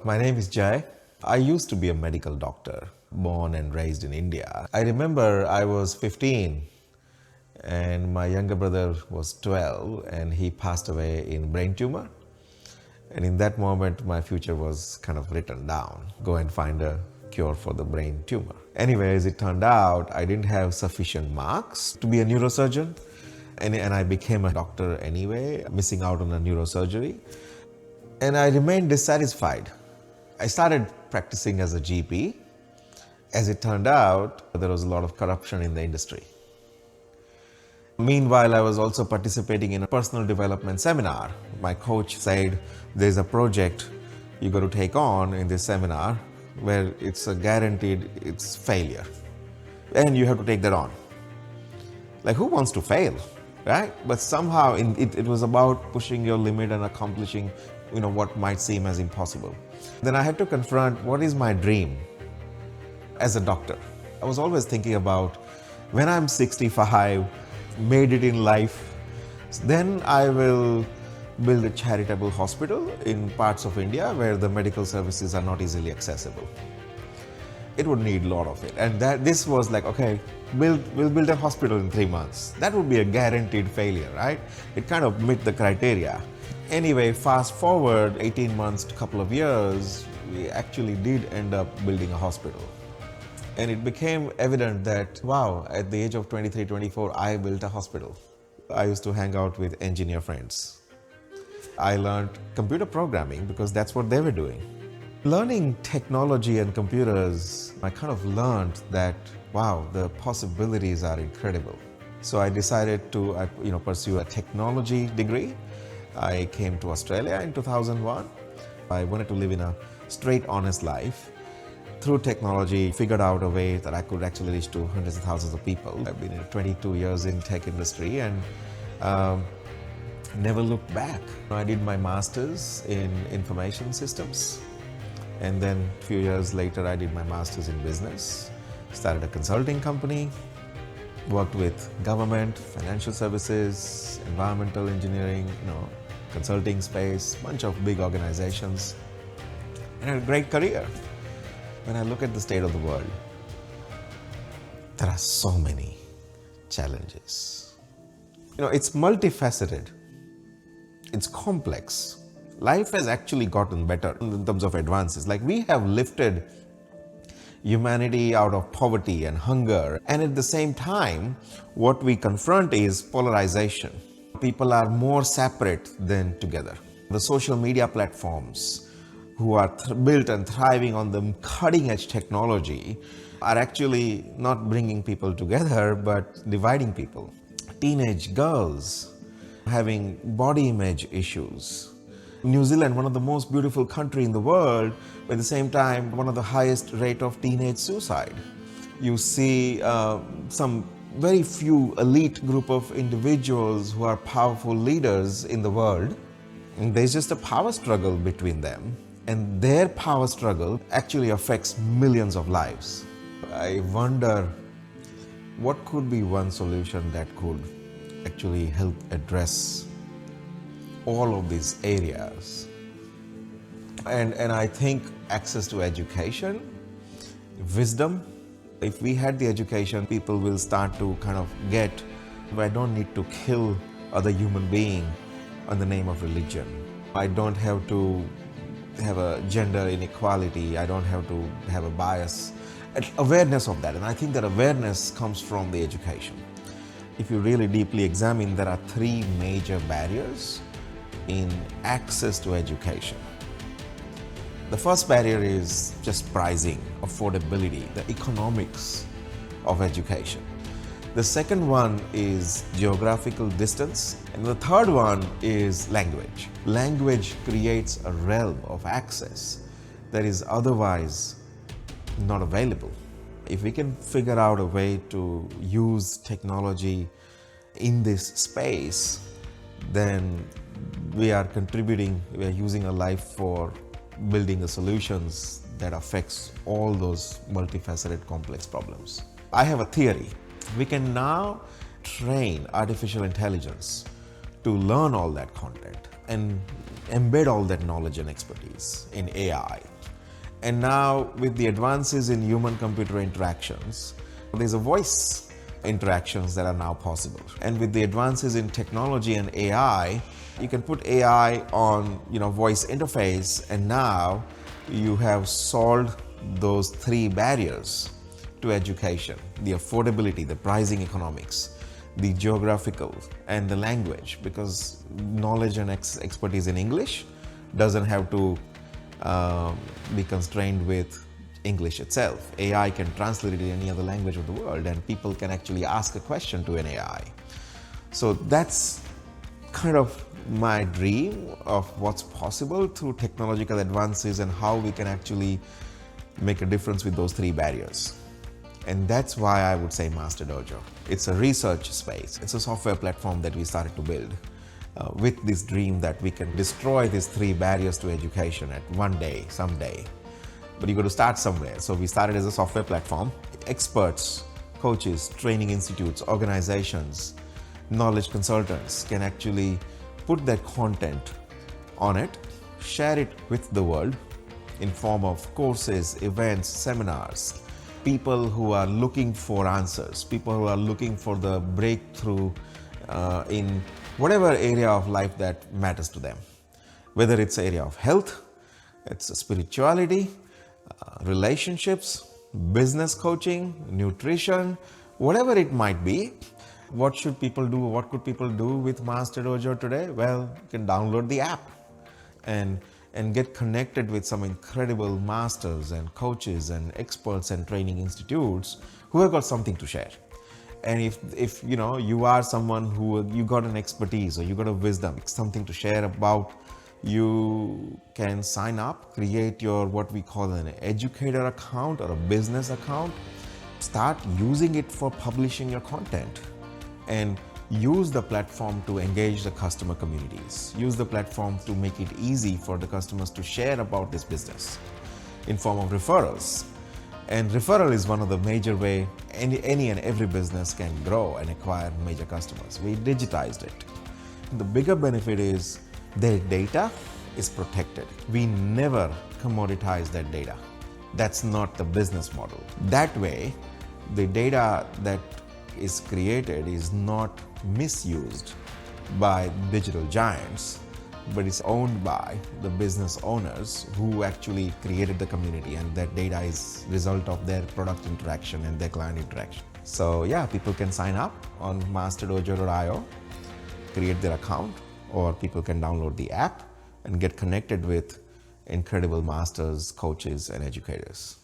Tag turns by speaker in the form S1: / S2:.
S1: My name is Jay. I used to be a medical doctor, born and raised in India. I remember I was 15 and my younger brother was 12 and he passed away in brain tumor. And in that moment, my future was kind of written down. Go and find a cure for the brain tumor. Anyways, it turned out I didn't have sufficient marks to be a neurosurgeon. And I became a doctor anyway, missing out on a neurosurgery. And I remained dissatisfied. I started practicing as a GP. As it turned out, there was a lot of corruption in the industry. Meanwhile, I was also participating in a personal development seminar. My coach said, there's a project you got to take on in this seminar where it's a guaranteed it's failure. And you have to take that on. Like, who wants to fail, right? But somehow it was about pushing your limit and accomplishing what might seem as impossible. Then I had to confront what is my dream as a doctor. I was always thinking about when I'm 65, made it in life, then I will build a charitable hospital in parts of India where the medical services are not easily accessible. It would need a lot of it. And this was like, okay, we'll build a hospital in 3 months. That would be a guaranteed failure, right? It kind of met the criteria. Anyway, fast forward 18 months to a couple of years, we actually did end up building a hospital. And it became evident that, wow, at the age of 23, 24, I built a hospital. I used to hang out with engineer friends. I learned computer programming because that's what they were doing. Learning technology and computers, I kind of learned that, wow, the possibilities are incredible. So I decided to pursue a technology degree. I came to Australia in 2001. I wanted to live in a straight, honest life. Through technology, figured out a way that I could actually reach to hundreds of thousands of people. I've been 22 years in tech industry and never looked back. I did my master's in information systems. And then a few years later, I did my master's in business. Started a consulting company. Worked with government, financial services, environmental engineering, consulting space, bunch of big organizations, and had a great career. When I look at the state of the world, there are so many challenges. It's multifaceted. It's complex. Life has actually gotten better in terms of advances. Like, we have lifted humanity out of poverty and hunger. And at the same time, what we confront is polarization. People are more separate than together. The social media platforms who are built and thriving on the cutting edge technology are actually not bringing people together, but dividing people. Teenage girls having body image issues. New Zealand, one of the most beautiful country in the world, but at the same time, one of the highest rate of teenage suicide. You see some very few elite group of individuals who are powerful leaders in the world. And there's just a power struggle between them. And their power struggle actually affects millions of lives. I wonder what could be one solution that could actually help address all of these areas. And I think access to education, wisdom. If we had the education, people will start to kind of get, I don't need to kill other human being in the name of religion. I don't have to have a gender inequality. I don't have to have a bias. Awareness of that. And I think that awareness comes from the education. If you really deeply examine, there are 3 major barriers in access to education. The first barrier is just pricing, affordability, the economics of education. The second one is geographical distance. And the third one is language. Language creates a realm of access that is otherwise not available. If we can figure out a way to use technology in this space, then we are contributing, we are using our life for building the solutions that affects all those multifaceted complex problems. I have a theory. We can now train artificial intelligence to learn all that content. And embed all that knowledge and expertise in AI. And now with the advances in human-computer interactions, there's a voice interactions that are now possible. And with the advances in technology and AI, you can put AI on voice interface, and now you have solved those three barriers to education: the affordability, the pricing economics, the geographical, and the language, because knowledge and expertise in English doesn't have to be constrained with English itself. AI can translate it in any other language of the world, and people can actually ask a question to an AI. So that's kind of my dream of what's possible through technological advances and how we can actually make a difference with those three barriers. And that's why I would say Master Dojo. It's a research space. It's a software platform that we started to build with this dream that we can destroy these three barriers to education at one day, someday. But you got to start somewhere. So we started as a software platform. Experts, coaches, training institutes, organizations, knowledge consultants can actually put that content on it, share it with the world in form of courses, events, seminars. People who are looking for answers, people who are looking for the breakthrough in whatever area of life that matters to them. Whether it's an area of health, it's spirituality, relationships, business coaching, nutrition, whatever it might be. What should people do? What could people do with Master Dojo today? Well, you can download the app and get connected with some incredible masters and coaches and experts and training institutes who have got something to share. And if you are someone who you got an expertise or you got a wisdom, something to share about, you can sign up, create your what we call an educator account or a business account, start using it for publishing your content, and use the platform to engage the customer communities. Use the platform to make it easy for the customers to share about this business in form of referrals. And referral is one of the major way any and every business can grow and acquire major customers. We digitized it. The bigger benefit is their data is protected. We never commoditize that data. That's not the business model. That way, the data that is created is not misused by digital giants, but it's owned by the business owners who actually created the community, and that data is result of their product interaction and their client interaction. So yeah, people can sign up on masterdojo.io, create their account, or people can download the app and get connected with incredible masters, coaches, and educators.